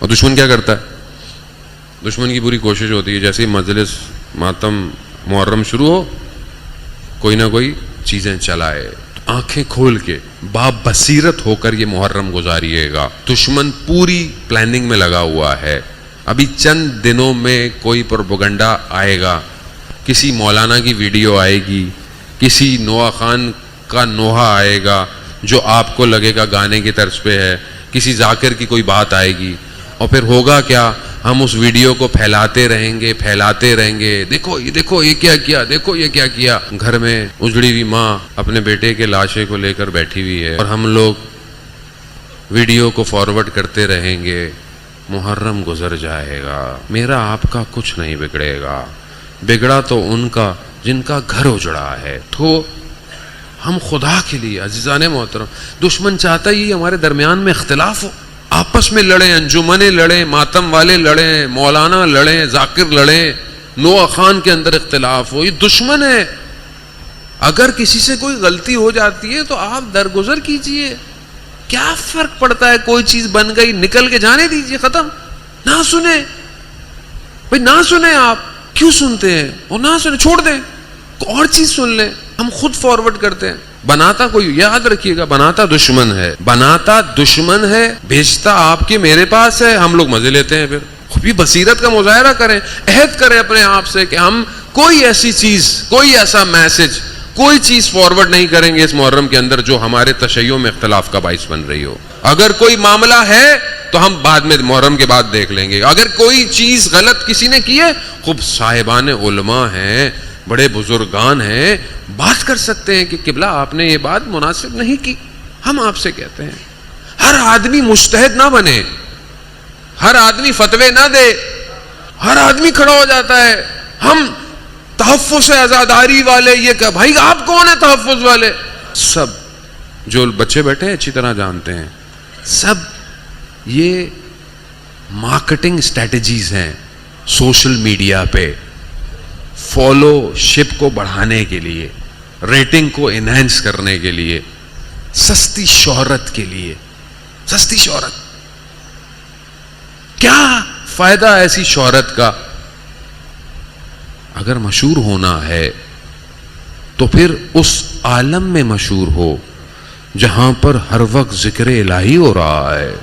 اور دشمن کیا کرتا ہے؟ دشمن کی پوری کوشش ہوتی ہے جیسے ہی مجلس ماتم محرم شروع ہو کوئی نہ کوئی چیزیں چلائے. آنکھیں کھول کے بابصیرت ہو کر یہ محرم گزاریے گا. دشمن پوری پلاننگ میں لگا ہوا ہے. ابھی چند دنوں میں کوئی پروپیگنڈا آئے گا, کسی مولانا کی ویڈیو آئے گی, کسی نوحہ خان کا نوحہ آئے گا جو آپ کو لگے گا گانے کی طرز پہ ہے, کسی ذاکر کی کوئی بات آئے گی, اور پھر ہوگا کیا, ہم اس ویڈیو کو پھیلاتے رہیں گے, دیکھو یہ کیا کیا, دیکھو یہ کیا کیا. گھر میں اجڑی ہوئی ماں اپنے بیٹے کے لاشے کو لے کر بیٹھی ہوئی ہے اور ہم لوگ ویڈیو کو فارورڈ کرتے رہیں گے. محرم گزر جائے گا, میرا آپ کا کچھ نہیں بگڑے گا, بگڑا تو ان کا جن کا گھر اجڑا ہے. تو ہم خدا کے لیے عزیزان محترم, دشمن چاہتا ہی ہمارے درمیان میں اختلاف ہو, آپس میں لڑیں, انجمنیں لڑیں, ماتم والے لڑیں, مولانا لڑیں, ذاکر لڑیں, نوحہ خان کے اندر اختلاف ہو. یہ دشمن ہے. اگر کسی سے کوئی غلطی ہو جاتی ہے تو آپ درگزر کیجئے, کیا فرق پڑتا ہے, کوئی چیز بن گئی نکل کے جانے دیجئے, ختم. نہ سنیں بھائی, نہ سنیں, آپ کیوں سنتے ہیں, اور نہ سنیں, چھوڑ دیں, اور چیز سن لیں. ہم خود فارورڈ کرتے ہیں. بناتا کوئی, یاد رکھیے گا, بناتا دشمن ہے, بناتا دشمن ہے, بھیجتا آپ کے میرے پاس ہے, ہم لوگ مزے لیتے ہیں. پھر خود بصیرت کا مظاہرہ کریں, عہد کریں اپنے آپ سے کہ ہم کوئی ایسی چیز, کوئی ایسا میسج, کوئی چیز فارورڈ نہیں کریں گے اس محرم کے اندر جو ہمارے تشیع میں اختلاف کا باعث بن رہی ہو. اگر کوئی معاملہ ہے تو ہم بعد میں محرم کے بعد دیکھ لیں گے. اگر کوئی چیز غلط کسی نے کی ہے, خوب صاحبان علماء ہیں, بڑے بزرگان ہیں, بات کر سکتے ہیں کہ قبلہ آپ نے یہ بات مناسب نہیں کی. ہم آپ سے کہتے ہیں ہر آدمی مجتہد نہ بنے, ہر آدمی فتوے نہ دے, ہر آدمی کھڑا ہو جاتا ہے ہم تحفظ عزاداری والے. یہ کہ بھائی آپ کون ہیں تحفظ والے؟ سب جو بچے بیٹھے ہیں اچھی طرح جانتے ہیں, سب یہ مارکیٹنگ اسٹریٹجیز ہیں سوشل میڈیا پہ, فالو شپ کو بڑھانے کے لیے, ریٹنگ کو انہینس کرنے کے لیے, سستی شہرت کے لیے. سستی شہرت, کیا فائدہ ایسی شہرت کا؟ اگر مشہور ہونا ہے تو پھر اس عالم میں مشہور ہو جہاں پر ہر وقت ذکر الہی ہو رہا ہے.